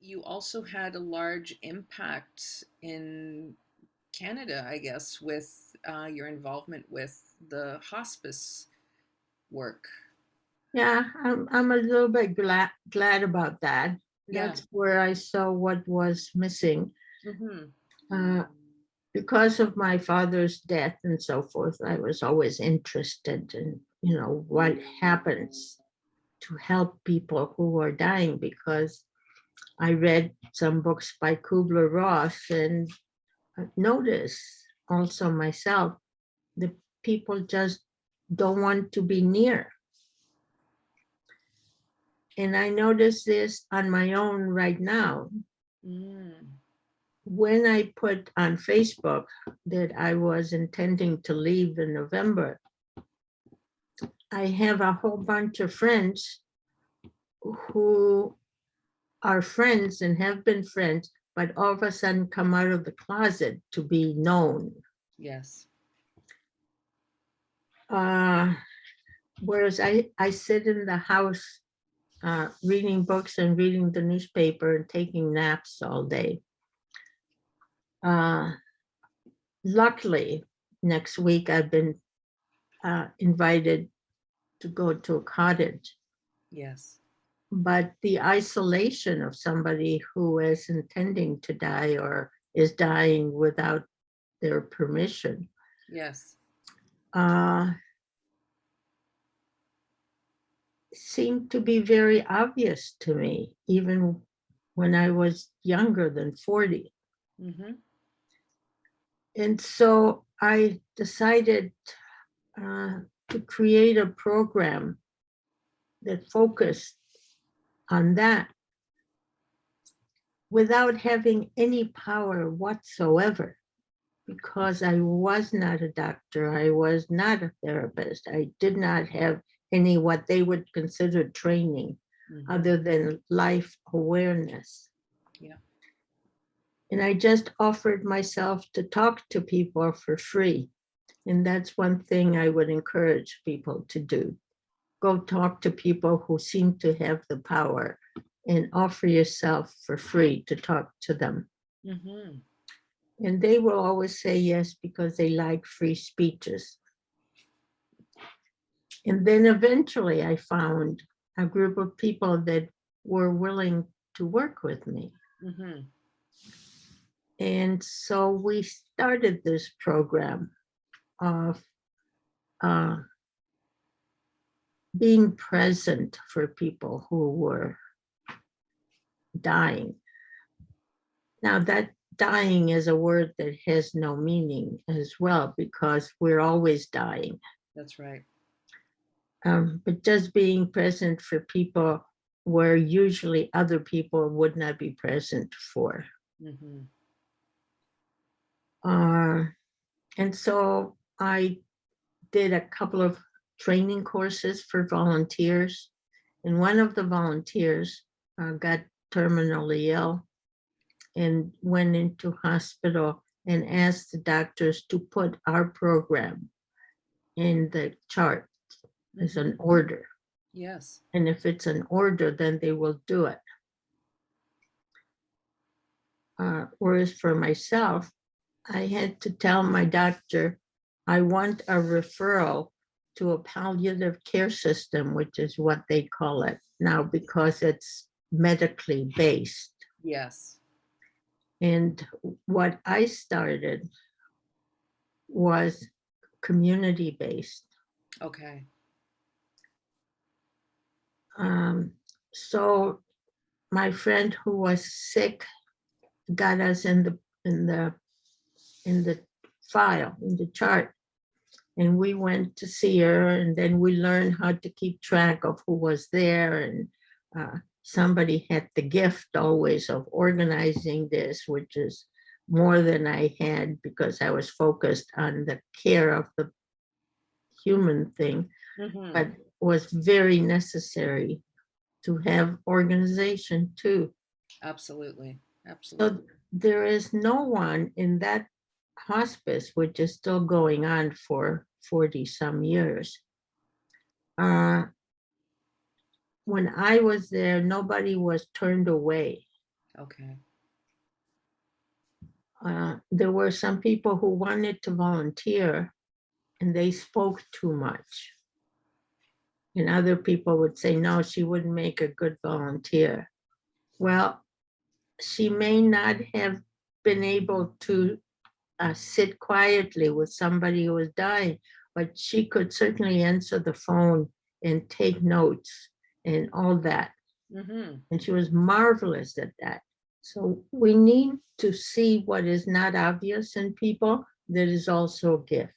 you also had a large impact in Canada, I guess, with your involvement with the hospice work. Yeah, I'm a little bit glad about that. Yeah. That's where I saw what was missing. Mm-hmm. Uh, because of my father's death and so forth, I was always interested in, what happens to help people who are dying, because I read some books by Kubler-Ross and noticed also myself, the people just don't want to be near. And I notice this on my own right now. Mm. When I put on Facebook that I was intending to leave in November, I have a whole bunch of friends who are friends and have been friends, but all of a sudden come out of the closet to be known. Yes. Uh, Whereas I sit in the house reading books and reading the newspaper and taking naps all day. Uh, Luckily, next week I've been invited to go to a cottage. Yes. But the isolation of somebody who is intending to die or is dying without their permission Yes. uh, seemed to be very obvious to me, even when I was younger than 40. Mm-hmm. And so I decided uh, to create a program that focused on that without having any power whatsoever, because I was not a doctor, I was not a therapist, I did not have any what they would consider training Mm-hmm. other than life awareness. Yeah. And I just offered myself to talk to people for free. And that's one thing I would encourage people to do. Go talk to people who seem to have the power and offer yourself for free to talk to them. Mm-hmm. And they will always say yes because they like free speeches. And then eventually I found a group of people that were willing to work with me. Mm-hmm. And so we started this program of uh, being present for people who were dying. Now, that dying is a word that has no meaning as well, because we're always dying. That's right. But just being present for people where usually other people would not be present for. Mm-hmm. Uh, and so I did a couple of training courses for volunteers. And one of the volunteers got terminally ill and went into hospital and asked the doctors to put our program in the chart as Mm-hmm. an order. Yes. And if it's an order, then they will do it. Whereas for myself, I had to tell my doctor, I want a referral to a palliative care system, which is what they call it now because it's medically based. Yes. And what I started was community based. Okay. Um, so my friend who was sick got us in the file in the chart, and we went to see her, and then we learned how to keep track of who was there. And somebody had the gift always of organizing this, which is more than I had because I was focused on the care of the human thing, Mm-hmm. but was very necessary to have organization too. Absolutely. Absolutely. So there is no one in that hospice, which is still going on for 40 some years. Uh, when I was there, nobody was turned away. Okay. There were some people who wanted to volunteer and they spoke too much. And other people would say, no, she wouldn't make a good volunteer. Well, she may not have been able to sit quietly with somebody who was dying, but she could certainly answer the phone and take notes and all that. Mm-hmm. And she was marvelous at that. So we need to see what is not obvious in people that is also a gift.